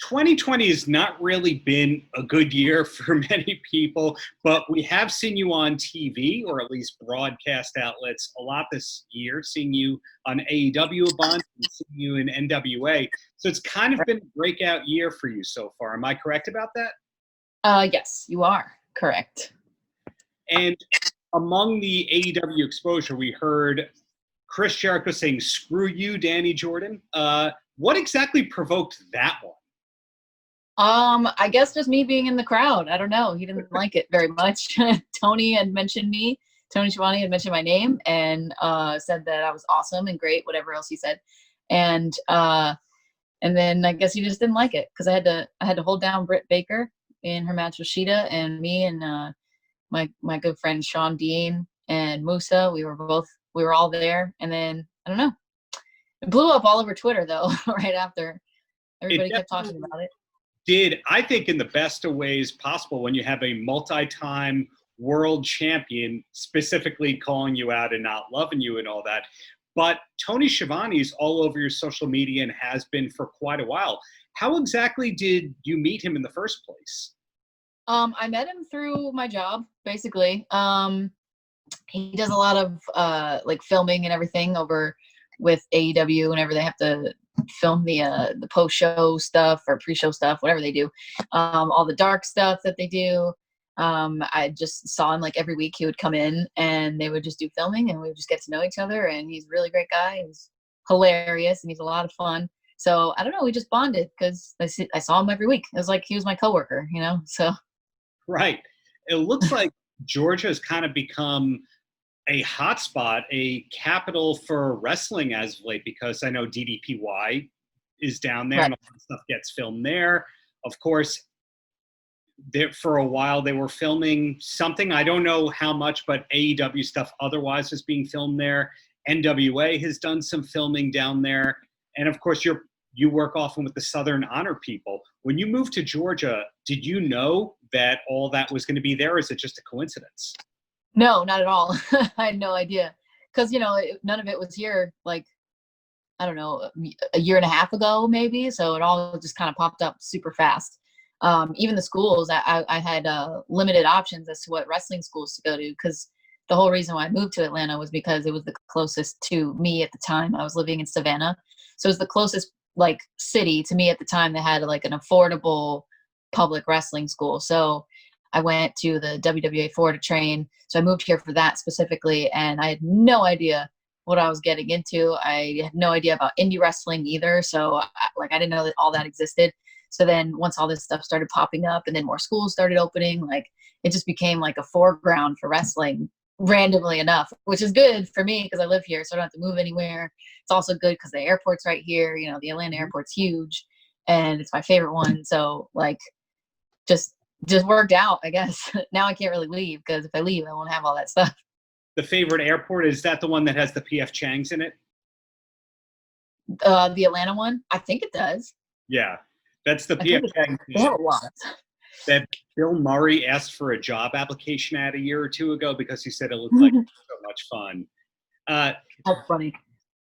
2020 has not really been a good year for many people, but we have seen you on TV, or at least broadcast outlets, a lot this year, seeing you on AEW a bunch and seeing you in NWA. So it's kind of been a breakout year for you so far. Am I correct about that? Yes, you are correct. And among the AEW exposure, we heard Chris Jericho saying, "Screw you, Dani Jordyn." What exactly provoked that one? I guess just me being in the crowd. I don't know. He didn't like it very much. Tony had mentioned me. Tony Schiavone had mentioned my name and said that I was awesome and great, whatever else he said. And then I guess he just didn't like it because I had to hold down Britt Baker in her match with Sheeta, and me and my good friend Sean Dean and Musa. We were all there. And then I don't know. It blew up all over Twitter though. Right after, everybody kept talking about it. I think in the best of ways possible, when you have a multi-time world champion specifically calling you out and not loving you and all that. But Tony Schiavone's all over your social media and has been for quite a while. How exactly did you meet him in the first place? I met him through my job, basically. He does a lot of like filming and everything over with AEW whenever they have to film the post-show stuff or pre-show stuff, whatever they do, all the dark stuff that they do. I just saw him like every week. He would come in and they would just do filming and we would just get to know each other. And he's a really great guy. He's hilarious and he's a lot of fun. So I don't know, we just bonded because I saw him every week. It was like he was my coworker, you know. So right. It looks like Georgia has kind of become a hotspot, a capital for wrestling as of late, because I know DDPY is down there, right, and all that stuff gets filmed there. Of course, for a while they were filming something, I don't know how much, but AEW stuff otherwise is being filmed there. NWA has done some filming down there. And of course, you work often with the Southern Honor people. When you moved to Georgia, did you know that all that was going to be there, or is it just a coincidence? No, not at all. I had no idea. Because, you know, none of it was here, like, I don't know, a year and a half ago, maybe. So it all just kind of popped up super fast. Even the schools, I had limited options as to what wrestling schools to go to. Because the whole reason why I moved to Atlanta was because it was the closest to me at the time. I was living in Savannah. So it was the closest, like, city to me at the time that had, like, an affordable public wrestling school. So I went to the WWA4 to train. So I moved here for that specifically. And I had no idea what I was getting into. I had no idea about indie wrestling either. So I didn't know that all that existed. So then once all this stuff started popping up and then more schools started opening, like it just became like a foreground for wrestling randomly enough, which is good for me because I live here. So I don't have to move anywhere. It's also good because the airport's right here. You know, the Atlanta airport's huge and it's my favorite one. So like just worked out, I guess. Now I can't really leave because if I leave, I won't have all that stuff. The favorite airport, is that the one that has the PF Chang's in it? The Atlanta one? I think it does. Yeah, that's the PF Chang's that Bill Murray asked for a job application at a year or two ago because he said it looked like so much fun. That's funny.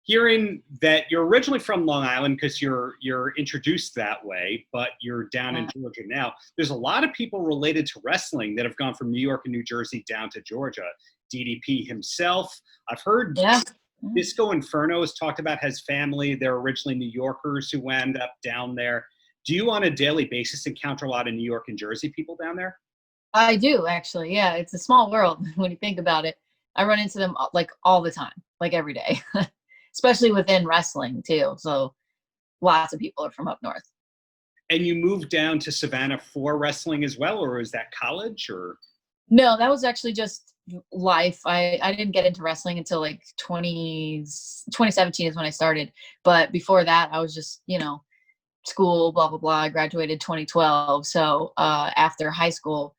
Hearing that you're originally from Long Island because you're introduced that way, but you're down in Georgia now. There's a lot of people related to wrestling that have gone from New York and New Jersey down to Georgia. DDP himself. I've heard Disco Inferno has talked about his family. They're originally New Yorkers who end up down there. Do you on a daily basis encounter a lot of New York and Jersey people down there? I do, actually. Yeah, it's a small world when you think about it. I run into them like all the time, like every day. Especially within wrestling too. So lots of people are from up north. And you moved down to Savannah for wrestling as well, or was that college or? No, that was actually just life. I didn't get into wrestling until like 2017 is when I started. But before that, I was just, you know, school, blah, blah, blah. I graduated 2012. So after high school,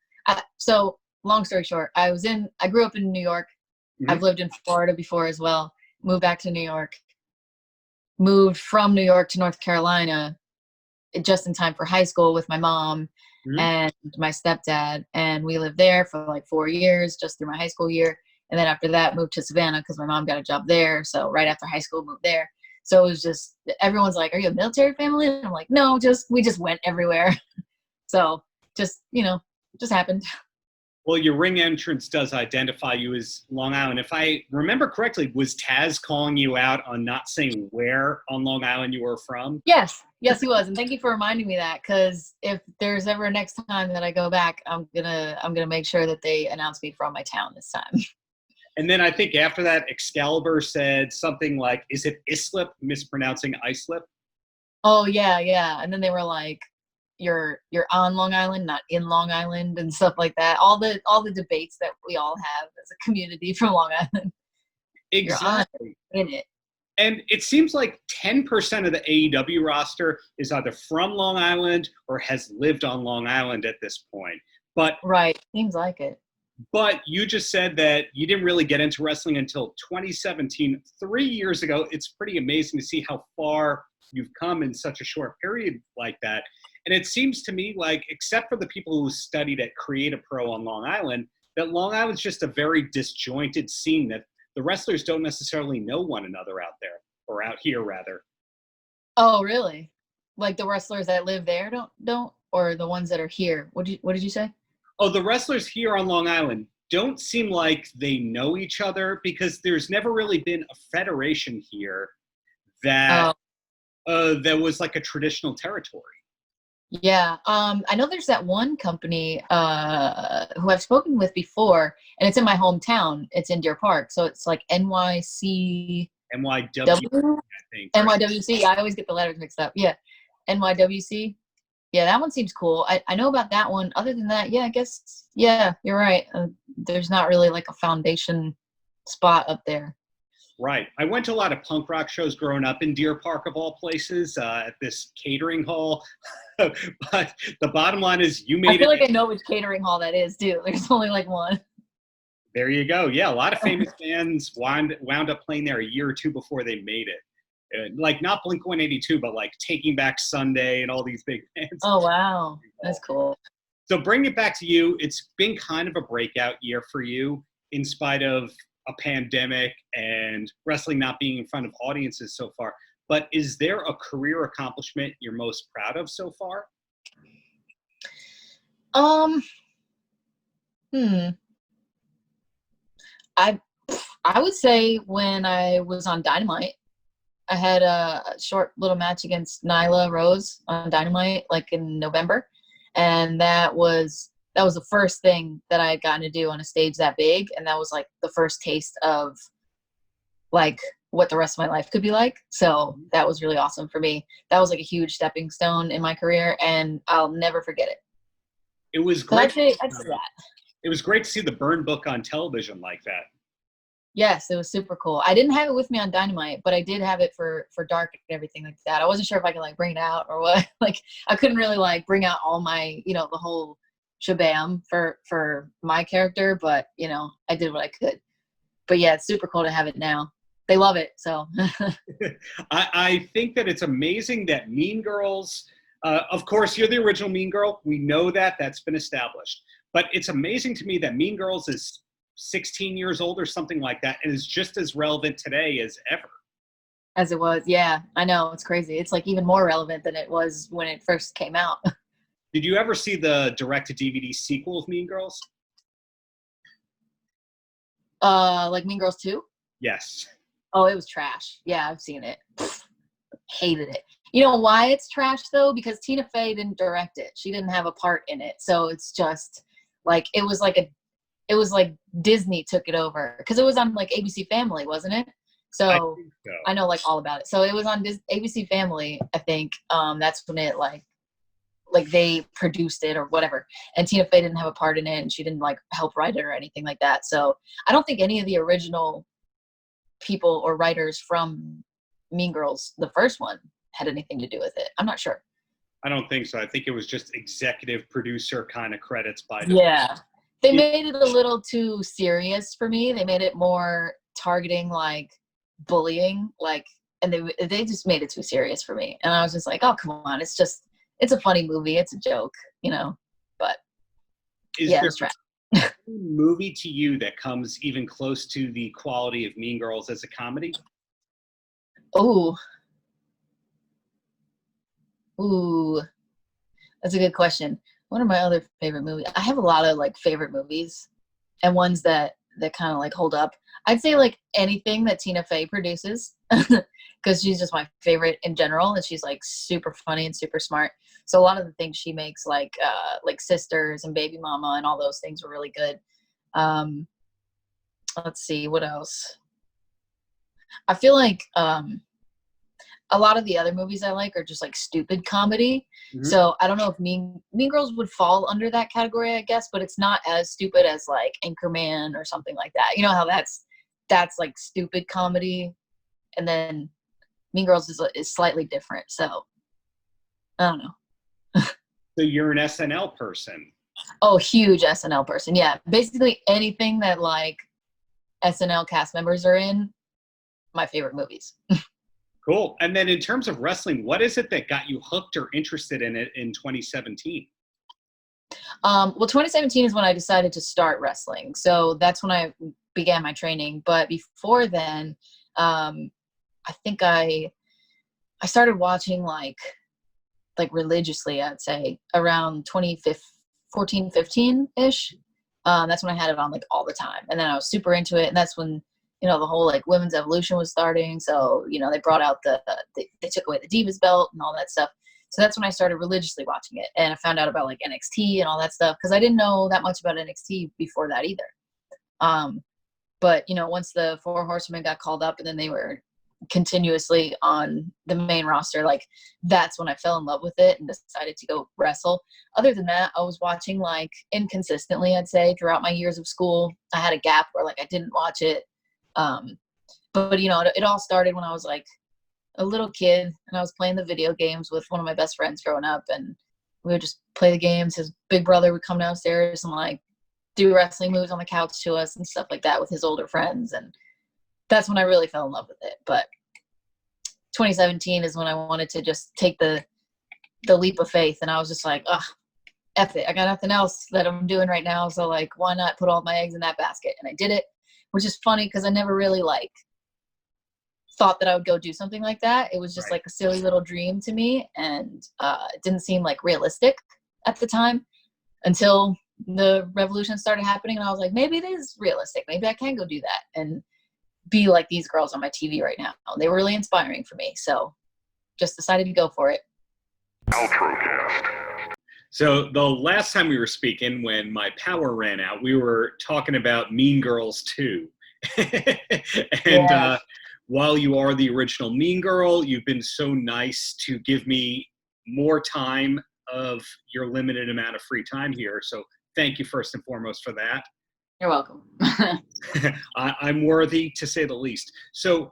so long story short, I grew up in New York. Mm-hmm. I've lived in Florida before as well. Moved back to New York, moved from New York to North Carolina just in time for high school with my mom and my stepdad. And we lived there for like 4 years, just through my high school year. And then after that, moved to Savannah because my mom got a job there. So right after high school, moved there. So it was just, everyone's like, are you a military family? And I'm like, no, we just went everywhere. So just, just happened. Well, your ring entrance does identify you as Long Island. If I remember correctly, was Taz calling you out on not saying where on Long Island you were from? Yes, he was, and thank you for reminding me that, because if there's ever a next time that I go back, I'm gonna make sure that they announce me from my town this time. And then I think after that, Excalibur said something like, "Is it Islip?" Mispronouncing Islip. Oh yeah, and then they were like, you're on Long Island, not in Long Island, and stuff like that. All the debates that we all have as a community from Long Island. Exactly. You're on, in it. And it seems like 10% of the AEW roster is either from Long Island or has lived on Long Island at this point. But right, seems like it. But you just said that you didn't really get into wrestling until 2017, 3 years ago. It's pretty amazing to see how far you've come in such a short period like that. And it seems to me like, except for the people who studied at Create a Pro on Long Island, that Long Island's just a very disjointed scene, that the wrestlers don't necessarily know one another out there, or out here rather. Oh, really? Like the wrestlers that live there don't, or the ones that are here? What did you say? Oh, the wrestlers here on Long Island don't seem like they know each other, because there's never really been a federation here that that was like a traditional territory. Yeah, I know there's that one company who I've spoken with before, and it's in my hometown. It's in Deer Park, so it's like NYCW, NYW, I think. NYWC. I always get the letters mixed up. Yeah, NYWC. Yeah, that one seems cool. I know about that one. Other than that, yeah, I guess, yeah, you're right. There's not really like a foundation spot up there. Right. I went to a lot of punk rock shows growing up in Deer Park, of all places, at this catering hall. But the bottom line is, you made it. I feel like I know which catering hall that is, too. There's only like one. There you go. Yeah, a lot of famous bands wound up playing there a year or two before they made it. Like not Blink-182, but like Taking Back Sunday and all these big bands. Oh, wow. That's cool. So bring it back to you. It's been kind of a breakout year for you, in spite of a pandemic and wrestling not being in front of audiences so far. But is there a career accomplishment you're most proud of so far? I would say when I was on Dynamite, I had a short little match against Nyla Rose on Dynamite, like in November, and that was the first thing that I had gotten to do on a stage that big, and that was like the first taste of like what the rest of my life could be like. So that was really awesome for me. That was like a huge stepping stone in my career, and I'll never forget it. It was great. I'd say that. It was great to see the burn book on television like that. Yes, it was super cool. I didn't have it with me on Dynamite, but I did have it for Dark and everything like that. I wasn't sure if I could like bring it out or what. Like I couldn't really like bring out all my, the whole shabam for my character, but I did what I could. But yeah, it's super cool to have it now. They love it, so. I think that it's amazing that Mean Girls, of course, you're the original Mean Girl. We know that. That's been established. But it's amazing to me that Mean Girls is 16 years old or something like that, and is just as relevant today as ever. As it was, yeah. I know, it's crazy. It's like even more relevant than it was when it first came out. Did you ever see the direct-to-DVD sequel of Mean Girls? Like Mean Girls 2? Yes. Oh, it was trash. Yeah, I've seen it. Hated it. You know why it's trash though? Because Tina Fey didn't direct it. She didn't have a part in it. So it's just like it was like Disney took it over, because it was on like ABC Family, wasn't it? So I know like all about it. So it was on ABC Family, I think. That's when it like they produced it or whatever. And Tina Fey didn't have a part in it, and she didn't like help write it or anything like that. So I don't think any of the original people or writers from Mean Girls, the first one, had anything to do with it. I'm not sure. I don't think so. I think it was just executive producer kind of credits by them. Yeah. They made it a little too serious for me. They made it more targeting like bullying, like, and they just made it too serious for me. And I was just like, oh, come on. It's a funny movie. It's a joke, but yeah, it's trash. Movie to you that comes even close to the quality of Mean Girls as a comedy? Oh, Ooh, that's a good question. What are my other favorite movies? I have a lot of like favorite movies and ones that kind of like hold up. I'd say like anything that Tina Fey produces because she's just my favorite in general, and she's like super funny and super smart. So a lot of the things she makes, like Sisters and Baby Mama and all those things were really good. Let's see, what else? I feel like a lot of the other movies I like are just like stupid comedy. Mm-hmm. So I don't know if Mean Girls would fall under that category, I guess, but it's not as stupid as like Anchorman or something like that. You know how that's like stupid comedy, and then Mean Girls is slightly different. So I don't know. So you're an SNL person. Oh, huge SNL person. Yeah. Basically anything that like SNL cast members are in, my favorite movies. Cool. And then in terms of wrestling, what is it that got you hooked or interested in it in 2017? Well, 2017 is when I decided to start wrestling. So that's when I began my training. But before then, I think I started watching like religiously, I'd say around 2014, 15-ish. That's when I had it on like all the time. And then I was super into it. And that's when, you know, the whole like women's evolution was starting. So, you know, they brought out they took away the Divas belt and all that stuff. So that's when I started religiously watching it. And I found out about like NXT and all that stuff, because I didn't know that much about NXT before that either. But, you know, once the Four Horsemen got called up and then they were continuously on the main roster, like that's when I fell in love with it and decided to go wrestle. Other than that, I was watching like inconsistently, I'd say, throughout my years of school. I had a gap where like I didn't watch it. But you know, it all started when I was like a little kid and I was playing the video games with one of my best friends growing up, and we would just play the games. His big brother would come downstairs and like do wrestling moves on the couch to us and stuff like that with his older friends, and that's when I really fell in love with it. But 2017 is when I wanted to just take the leap of faith, and I was just like, F it, I got nothing else that I'm doing right now, so like why not put all my eggs in that basket? And I did it, which is funny because I never really like thought that I would go do something like that. It was just like a silly little dream to me, and it didn't seem like realistic at the time until the revolution started happening, and I was like, maybe it is realistic. Maybe I can go do that and be like these girls on my TV right now. They were really inspiring for me, so just decided to go for it. Paltrocast. So the last time we were speaking, when my power ran out, we were talking about Mean Girls 2. And while you are the original Mean Girl, you've been so nice to give me more time of your limited amount of free time here. So thank you first and foremost for that. You're welcome. I'm worthy, to say the least. So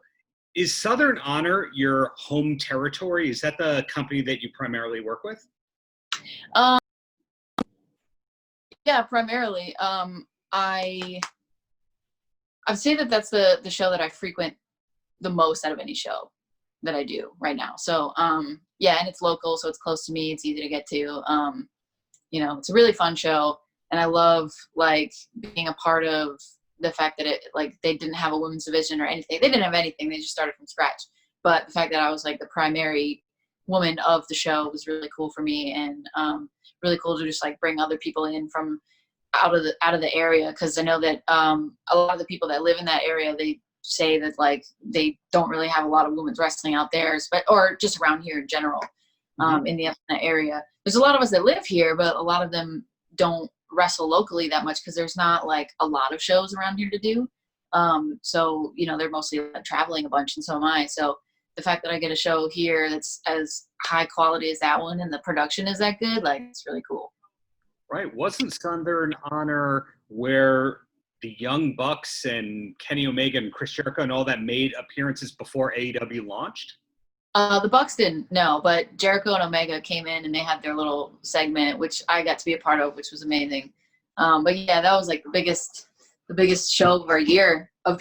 is Southern Honor your home territory? Is that the company that you primarily work with? Yeah, primarily. I'd say that that's the show that I frequent the most out of any show that I do right now. So yeah, and it's local, so it's close to me. It's easy to get to. You know, it's a really fun show, and I love like being a part of the fact that it like they didn't have a women's division or anything. They didn't have anything. They just started from scratch. But the fact that I was like the primary woman of the show was really cool for me, and really cool to just like bring other people in from out of the area, because I know that a lot of the people that live in that area, they say that like they don't really have a lot of women's wrestling out there, or just around here in general. In the Atlanta area, there's a lot of us that live here, but a lot of them don't wrestle locally that much because there's not like a lot of shows around here to do. So you know, they're mostly traveling a bunch, and so am I. So the fact that I get a show here that's as high quality as that one, and the production is that good, like it's really cool. Right. Wasn't Southern Honor where the Young Bucks and Kenny Omega and Chris Jericho and all that made appearances before AEW launched? The Bucks didn't, no, but Jericho and Omega came in and they had their little segment, which I got to be a part of, which was amazing. But yeah, that was like the biggest show of the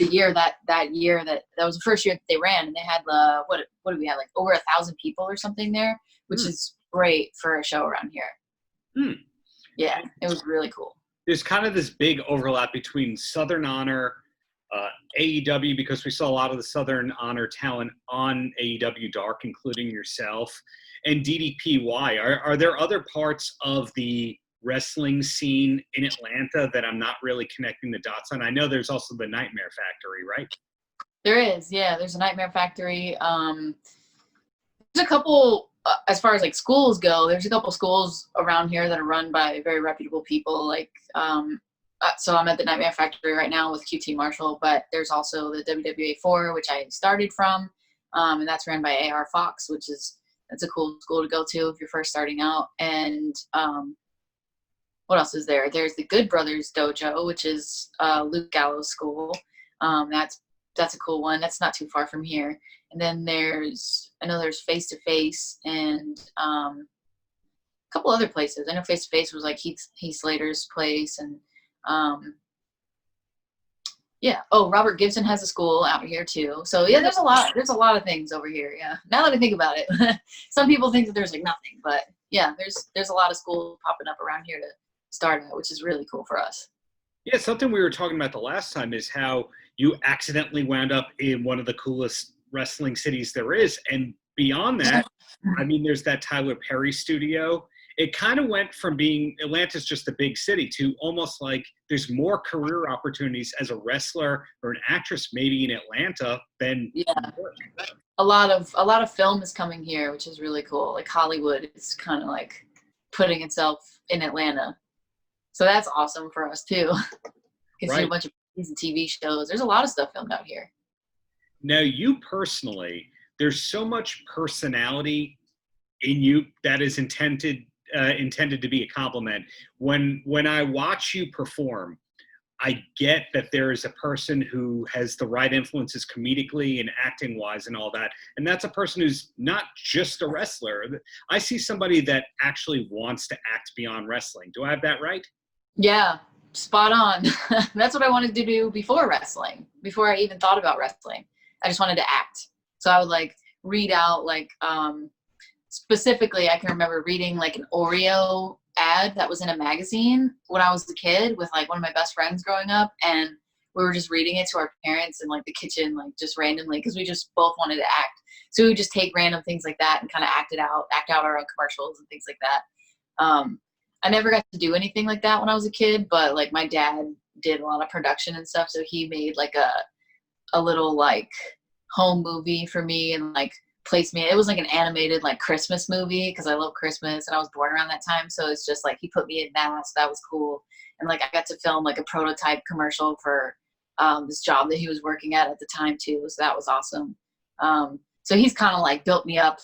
year that year. That was the first year that they ran, and they had what do we have, like over 1,000 people or something there, which is great for a show around here. Yeah, it was really cool. There's kind of this big overlap between Southern Honor AEW, because we saw a lot of the Southern Honor talent on AEW Dark, including yourself, and DDPY. Are there other parts of the wrestling scene in Atlanta that I'm not really connecting the dots on? I know there's also the Nightmare Factory, right? There is, yeah. There's a Nightmare Factory. There's a couple, as far as like schools go, there's a couple schools around here that are run by very reputable people. Like, so I'm at the Nightmare Factory right now with QT Marshall, but there's also the WWA 4, which I started from, and that's ran by AR Fox, that's a cool school to go to if you're first starting out. And what else is there? There's the Good Brothers Dojo, which is Luke Gallows' school. That's a cool one. That's not too far from here. And then I know there's Face to Face and a couple other places. I know Face to Face was like Heath Slater's place, and yeah. Oh, Robert Gibson has a school out here too. So yeah, there's a lot of things over here. Yeah. Now that I think about it, some people think that there's like nothing, but yeah, there's a lot of schools popping up around here to start at, which is really cool for us. Yeah, something we were talking about the last time is how you accidentally wound up in one of the coolest wrestling cities there is. And beyond that, I mean, there's that Tyler Perry studio. It kind of went from being Atlanta's just a big city to almost like there's more career opportunities as a wrestler or an actress maybe in Atlanta than a lot of film is coming here, which is really cool. Like Hollywood is kind of like putting itself in Atlanta. So that's awesome for us too. You can see a bunch of movies and TV shows. There's a lot of stuff filmed out here. Now, you personally, there's so much personality in you that is intended to be a compliment. When I watch you perform, I get that there is a person who has the right influences comedically and acting wise and all that. And that's a person who's not just a wrestler. I see somebody that actually wants to act beyond wrestling. Do I have that right? Yeah, spot on. That's what I wanted to do before wrestling, before I even thought about wrestling. I just wanted to act. So I would like read out like, specifically I can remember reading like an Oreo ad that was in a magazine when I was a kid with like one of my best friends growing up, and we were just reading it to our parents in like the kitchen, like just randomly, because we just both wanted to act. So we would just take random things like that and kind of act out our own commercials and things like that. I never got to do anything like that when I was a kid, but like my dad did a lot of production and stuff, so he made like a little like home movie for me and like placed me. It was like an animated like Christmas movie because I love Christmas and I was born around that time. So it's just like he put me in that, so that was cool. And like I got to film like a prototype commercial for this job that he was working at the time too. So that was awesome. So he's kind of like built me up,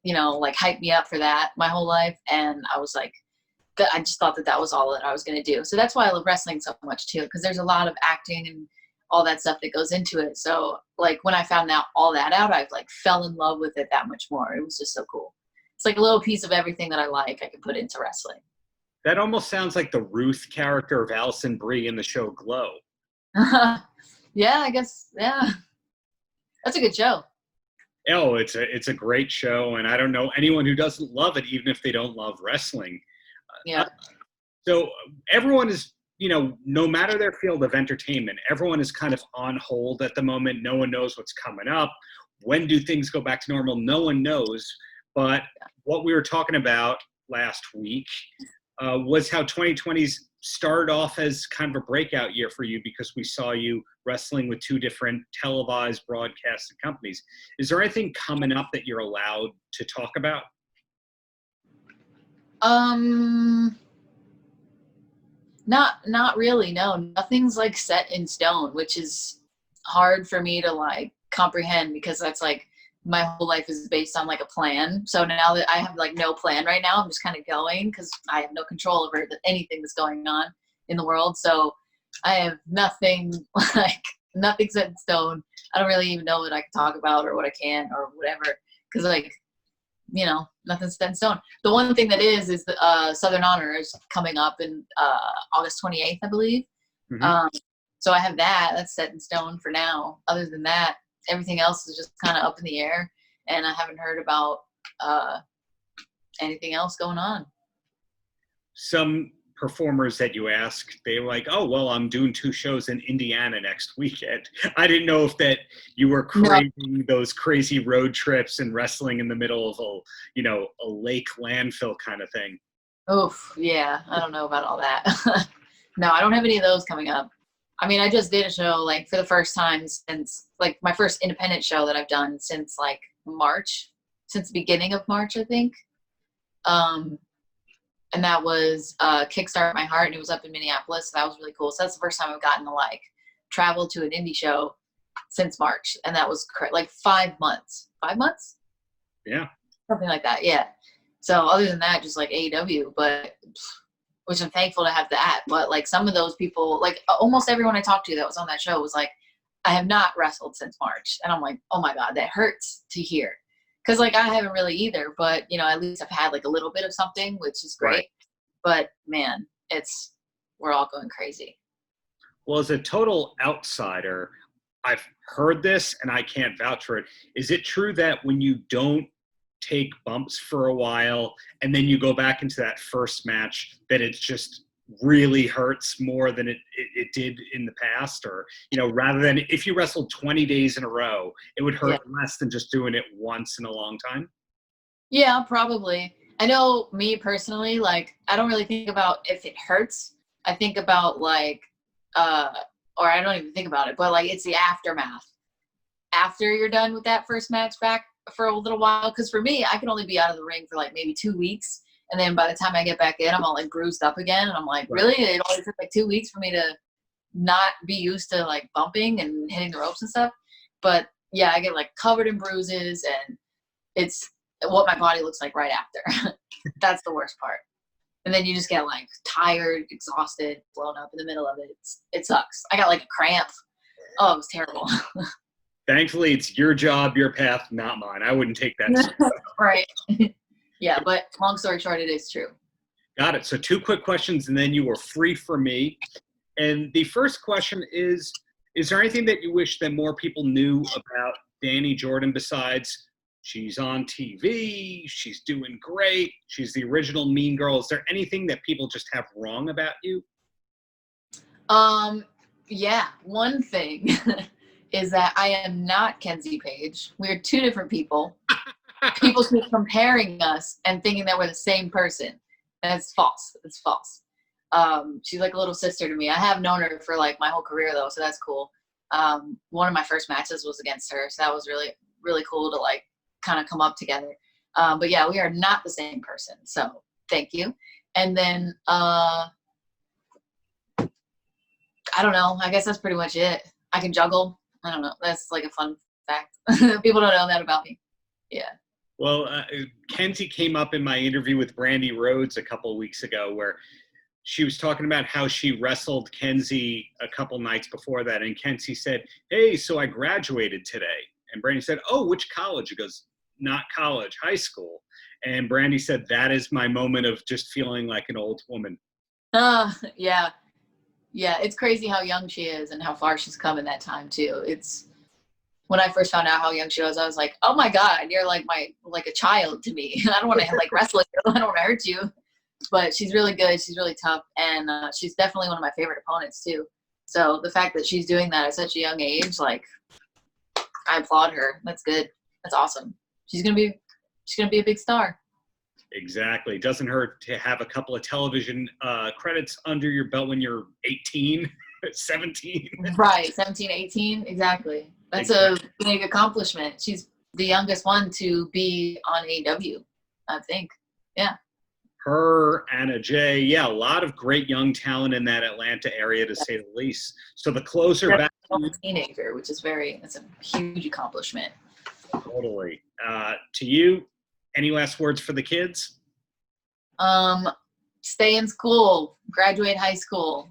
like hyped me up for that my whole life. And I was like, I just thought that was all that I was going to do. So that's why I love wrestling so much too, because there's a lot of acting and all that stuff that goes into it. So like when I found out all that out, I like fell in love with it that much more. It was just so cool. It's like a little piece of everything that I like, I can put into wrestling. That almost sounds like the Ruth character of Allison Brie in the show Glow. Yeah, I guess. Yeah. That's a good show. Oh, it's a great show. And I don't know anyone who doesn't love it, even if they don't love wrestling. Yeah. So everyone is, no matter their field of entertainment, everyone is kind of on hold at the moment. No one knows what's coming up. When do things go back to normal? No one knows. But what we were talking about last week was how 2020's started off as kind of a breakout year for you because we saw you wrestling with two different televised broadcasted companies. Is there anything coming up that you're allowed to talk about? Not really. No, nothing's like set in stone, which is hard for me to like comprehend because that's like my whole life is based on like a plan. So now that I have like no plan right now, I'm just kind of going because I have no control over anything that's going on in the world. So I have nothing nothing set in stone. I don't really even know what I can talk about or what I can or whatever because like, nothing's set in stone. The one thing that is the Southern Honor is coming up in August 28th, I believe. Mm-hmm. So I have that's set in stone for now. Other than that, everything else is just kind of up in the air, and I haven't heard about anything else going on. performers that you ask, they were like, oh, well, I'm doing 2 shows in Indiana next weekend. I didn't know if that you were craving those crazy road trips and wrestling in the middle of a lake landfill kind of thing. Oof, yeah, I don't know about all that. No, I don't have any of those coming up. I mean, I just did a show like for the first time since like my first independent show that I've done since like March, since the beginning of March, I think. And that was Kickstart My Heart, and it was up in Minneapolis. So that was really cool. So that's the first time I've gotten to like travel to an indie show since March, and that was like 5 months. 5 months? Yeah. Something like that. Yeah. So other than that, just like AEW, but which I'm thankful to have that. But like some of those people, like almost everyone I talked to that was on that show was like, I have not wrestled since March. And I'm like, oh my God, that hurts to hear. Cause like I haven't really either, but at least I've had like a little bit of something, which is great. Right. But man, we're all going crazy. Well, as a total outsider, I've heard this and I can't vouch for it. Is it true that when you don't take bumps for a while and then you go back into that first match that it just really hurts more than it did in the past? Or rather than if you wrestled 20 days in a row, it would hurt less than just doing it once in a long time? Yeah, probably. I know me personally, like I don't really think about if it hurts. I think about like or I don't even think about it, but like it's the aftermath after you're done with that first match back for a little while. Because for me, I can only be out of the ring for like maybe 2 weeks, and then by the time I get back in, I'm all like bruised up again, and I'm like, really? It only took like 2 weeks for me to not be used to like bumping and hitting the ropes and stuff. But yeah, I get like covered in bruises, and it's what my body looks like right after. That's the worst part. And then you just get like tired, exhausted, blown up in the middle of it. It sucks. I got like a cramp. Oh, it was terrible. Thankfully, it's your job, your path, not mine. I wouldn't take that. Right. Yeah, but long story short, it is true. Got it. So 2 quick questions, and then you are free for me. And the first question is there anything that you wish that more people knew about Dani Jordyn besides she's on TV, she's doing great, she's the original Mean Girl? Is there anything that people just have wrong about you? Yeah, one thing is that I am not Kenzie Page. We're 2 different people. People keep comparing us and thinking that we're the same person. And it's false. It's false. She's like a little sister to me. I have known her for like my whole career though, so that's cool. One of my first matches was against her, so that was really, really cool to like kind of come up together. But yeah, we are not the same person. So thank you. And then I don't know. I guess that's pretty much it. I can juggle. I don't know. That's like a fun fact. People don't know that about me. Yeah. Well, Kenzie came up in my interview with Brandy Rhodes a couple of weeks ago where she was talking about how she wrestled Kenzie a couple nights before that. And Kenzie said, hey, so I graduated today. And Brandy said, oh, which college? He goes, not college, high school. And Brandy said, that is my moment of just feeling like an old woman. Yeah. Yeah, it's crazy how young she is and how far she's come in that time too. It's when I first found out how young she was, I was like, oh my God, you're like a child to me. I don't want to like wrestle you. I don't want to hurt you. But she's really good. She's really tough. And she's definitely one of my favorite opponents too. So the fact that she's doing that at such a young age, like I applaud her. That's good. That's awesome. She's gonna be a big star. Exactly. It doesn't hurt to have a couple of television credits under your belt when you're 18, 17. Right, 17, 18. Exactly. That's a big accomplishment. She's the youngest one to be on AEW, I think. Yeah. Her, Anna Jay. Yeah, a lot of great young talent in that Atlanta area, to say the least. So the closer back to a teenager, which is that's a huge accomplishment. Totally. To you, any last words for the kids? Stay in school, graduate high school,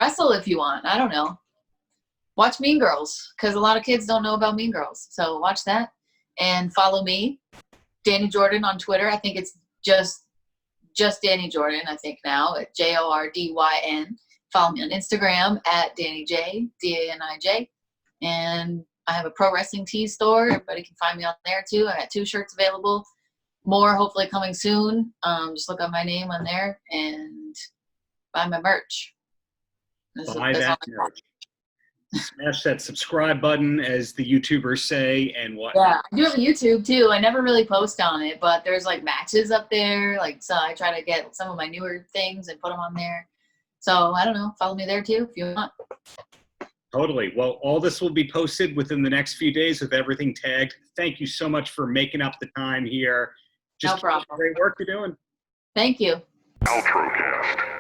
wrestle if you want. I don't know. Watch Mean Girls, because a lot of kids don't know about Mean Girls. So watch that and follow me, Dani Jordyn on Twitter. I think it's just Dani Jordyn, I think now, at JORDYN. Follow me on Instagram at DaniJ, DANIJ. And I have a pro wrestling tee store. Everybody can find me on there too. I got 2 shirts available. More hopefully coming soon. Just look up my name on there. And buy my merch. Buy that merch. Smash that subscribe button, as the YouTubers say, and what. Yeah, I do have a YouTube too. I never really post on it, but there's like matches up there. Like, so I try to get some of my newer things and put them on there. So I don't know. Follow me there too if you want. Totally. Well, all this will be posted within the next few days with everything tagged. Thank you so much for making up the time here. Just no problem. Great work you're doing. Thank you. Paltrocast.